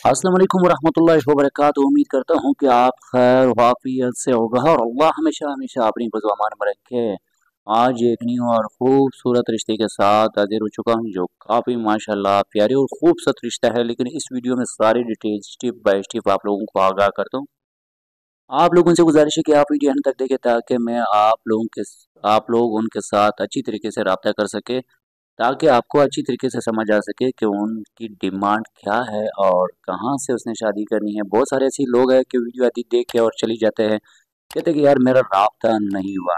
अस्सलाम वालेकुम वरहमतुल्लाहि वबरकातुहू। उम्मीद करता हूँ कि आप खैर वाफियत से होगा और अल्लाह हमेशा हमेशा अपनी फ़ज़ल-ओ-अमान में रखे। आज एक न्यू और खूबसूरत रिश्ते के साथ हाज़िर हो चुका हूँ जो काफ़ी माशाल्लाह प्यारी और खूबसूरत रिश्ता है। लेकिन इस वीडियो में सारी डिटेल्स स्टेप बाय स्टेप आप लोगों को आगाह करता हूँ। आप लोगों से गुज़ारिश है कि आप वीडियो अंत तक देखें ताकि मैं आप लोग उनके साथ अच्छी तरीके से राब्ता कर सकें, ताकि आपको अच्छी तरीके से समझ आ सके कि उनकी डिमांड क्या है और कहाँ से उसने शादी करनी है। बहुत सारे ऐसे लोग हैं कि वीडियो आदि देख के और चली जाते हैं, कहते हैं कि यार मेरा राब्ता नहीं हुआ।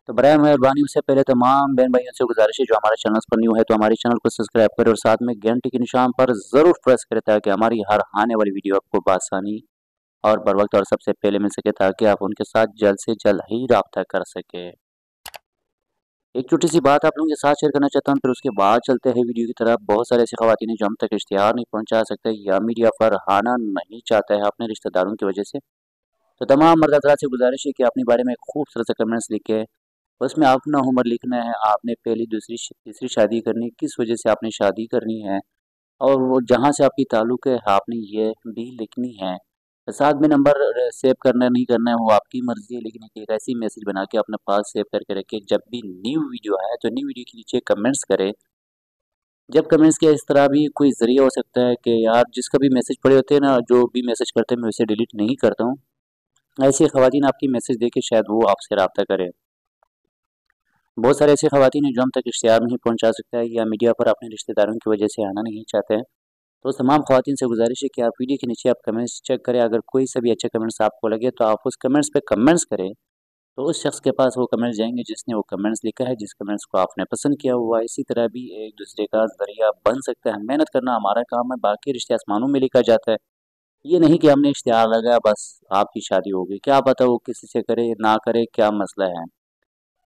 तो बराए मेहरबानी उससे पहले तमाम बहन भाइयों से गुजारिश है जो हमारे चैनल पर न्यू है तो हमारे चैनल को सब्सक्राइब करें और साथ में घंटी के निशान पर ज़रूर प्रेस करें ताकि हमारी हर आने वाली वीडियो आपको बआसानी और बर वक्त और सबसे पहले मिल सके, ताकि आप उनके साथ जल्द से जल्द ही राब्ता कर सके। एक छोटी-सी बात आप लोगों के साथ शेयर करना चाहता हूँ, फिर उसके बाद चलते हैं वीडियो की तरफ। बहुत सारे ऐसी ख़वातीन हैं जो हम तक इश्तिहार नहीं पहुँचा सकते या मीडिया पर आना नहीं चाहता है अपने रिश्तेदारों की वजह से। तो तमाम मर्द हज़रात से गुज़ारिश है कि अपने बारे में खूबसूरत से कमेंट्स लिखें। उसमें अपना उम्र लिखना है, आपने पहली, दूसरी, तीसरी शादी करनी, किस वजह से आपने शादी करनी है और वो जहाँ से आपकी ताल्लुक़ है आपने ये भी लिखनी है। साथ में नंबर सेव करना नहीं करना है वो आपकी मर्ज़ी है, लेकिन एक ऐसी मैसेज बना के अपने पास सेव करके रखें, जब भी न्यू वीडियो आए तो न्यू वीडियो के नीचे कमेंट्स करें। जब कमेंट्स किया इस तरह भी कोई ज़रिया हो सकता है कि यार जिसका भी मैसेज पड़े होते हैं ना, जो भी मैसेज करते हैं मैं उसे डिलीट नहीं करता हूँ। ऐसी ख़वातीन आपकी मैसेज देख के शायद वो आपसे राब्ता करें। बहुत सारे ऐसी ख़वातीन हैं जो हम तक इश्तिहार नहीं पहुँचा सकता है या मीडिया पर अपने रिश्तेदारों की वजह से आना नहीं चाहते हैं। तो तमाम ख़वातीन से गुज़ारिश है कि आप वीडियो के नीचे आप कमेंट्स चेक करें, अगर कोई सा भी अच्छा कमेंट्स आपको लगे तो आप उस कमेंट्स पे कमेंट्स करें, तो उस शख्स के पास वो कमेंट्स जाएँगे जिसने वो कमेंट्स लिखा है, जिस कमेंट्स को आपने पसंद किया हुआ है। इसी तरह भी एक-दूसरे का ज़रिया बन सकता है। मेहनत करना हमारा काम है, बाकी रिश्ते आसमानों में लिखा जाता है। ये नहीं कि हमने इश्तिहार लगाया बस आपकी शादी हो गई, क्या पता वो किसी से करे, ना करे, क्या मसला है,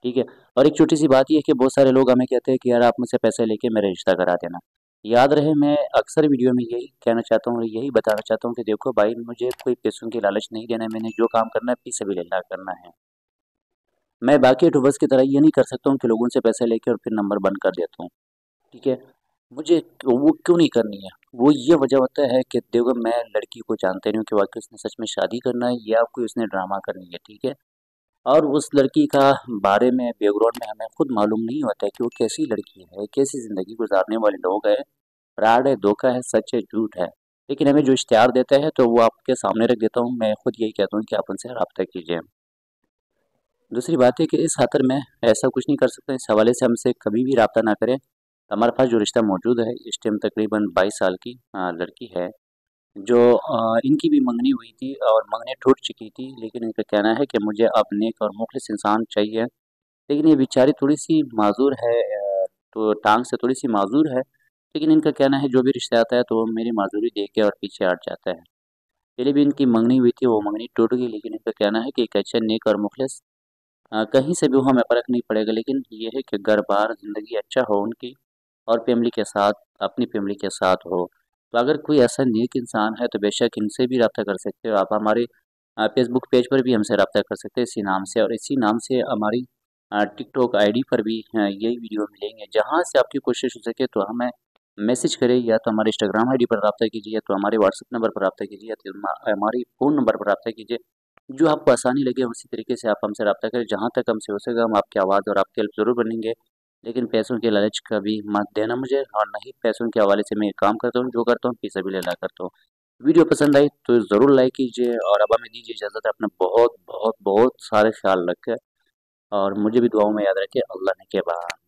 ठीक है? और एक छोटी-सी बात ये है कि बहुत सारे लोग हमें कहते हैं कि यार आप मुझसे पैसे लेके मेरा रिश्ता करा देना। याद रहे मैं अक्सर वीडियो में यही कहना चाहता हूँ और यही बताना चाहता हूँ कि देखो भाई मुझे कोई पैसों की लालच नहीं देना है, मैंने जो काम करना है फी सबिलिल्लाह करना है। मैं बाकी यूट्यूबर्स की तरह ये नहीं कर सकता हूँ कि लोगों से पैसे लेके और फिर नंबर बंद कर देता हूँ, ठीक है? मुझे वो क्यों नहीं करनी है? वो ये वजह होता है कि देखो मैं लड़की को जानता नहीं हूँ कि वाक़ई उसने सच में शादी करना है या कोई उसने ड्रामा करनी है, ठीक है? और उस लड़की का बारे में बैकग्राउंड में हमें खुद मालूम नहीं होता है कि वो कैसी लड़की है, कैसी ज़िंदगी गुज़ारने वाले लोग हैं, फ्रॉड है, धोखा है, सच है, झूठ है। लेकिन हमें जो इश्तिहार देता है तो वो आपके सामने रख देता हूँ, मैं खुद यही कहता हूँ कि आप उनसे राब्ता कीजिए। दूसरी बात है कि इस खातिर मैं ऐसा कुछ नहीं कर सकता, इस हवाले से हमसे कभी भी राब्ता ना करें। हमारे पास जो रिश्ता मौजूद है, इस टाइम तकरीबन 22 साल की लड़की है, जो इनकी भी मंगनी हुई थी और मंगनी टूट चुकी थी, लेकिन इनका कहना है कि मुझे अब नेक और मुखलिस इंसान चाहिए। लेकिन ये बेचारी थोड़ी-सी माज़ूर है, तो टाँग से थोड़ी-सी माज़ूर है, लेकिन इनका कहना है जो भी रिश्ता आता है तो वो मेरी माज़ूरी देख के और पीछे हट जाता है। पहले भी इनकी मंगनी हुई थी, वो मंगनी टूट गई, लेकिन इनका कहना है कि एक अच्छा नेक और मुखलिस कहीं से भी हो हमें फ़र्क नहीं पड़ेगा, लेकिन ये है कि घर-बार ज़िंदगी अच्छा हो उनकी और फ़ैमिली के साथ, अपनी फ़ैमिली के साथ हो। तो अगर कोई ऐसा नेक इंसान है तो बेशक इनसे भी राब्ता कर सकते हो आप। हमारे फ़ेसबुक पेज पर भी हमसे राब्ता कर सकते हैं इसी नाम से, और इसी नाम से हमारी टिकटॉक आईडी पर भी यही वीडियो मिलेंगे। जहाँ से आपकी कोशिश हो सके तो हमें मैसेज करें, या तो हमारे इंस्टाग्राम आईडी पर राब्ता कीजिए, या तो हमारे व्हाट्सएप नंबर पर राब्ता कीजिए, या तो हमारी फ़ोन नंबर पर राब्ता कीजिए। जो आपको आसानी लगे उसी तरीके से आप हमसे राब्ता करें। जहाँ तक हमसे हो सकेगा हम आपकी आवाज़ और आपकी हेल्प ज़रूर बनेंगे। लेकिन पैसों के लालच कभी मत देना मुझे, और ना ही पैसों के हवाले से मैं काम करता हूँ, जो करता हूँ फी सबिलिल्लाह करता हूँ। वीडियो पसंद आई तो ज़रूर लाइक कीजिए और अब हमें दीजिए इजाज़त। अपना बहुत बहुत बहुत सारे ख्याल रखें और मुझे भी दुआओं में याद रखें। अल्लाह ने के बाद।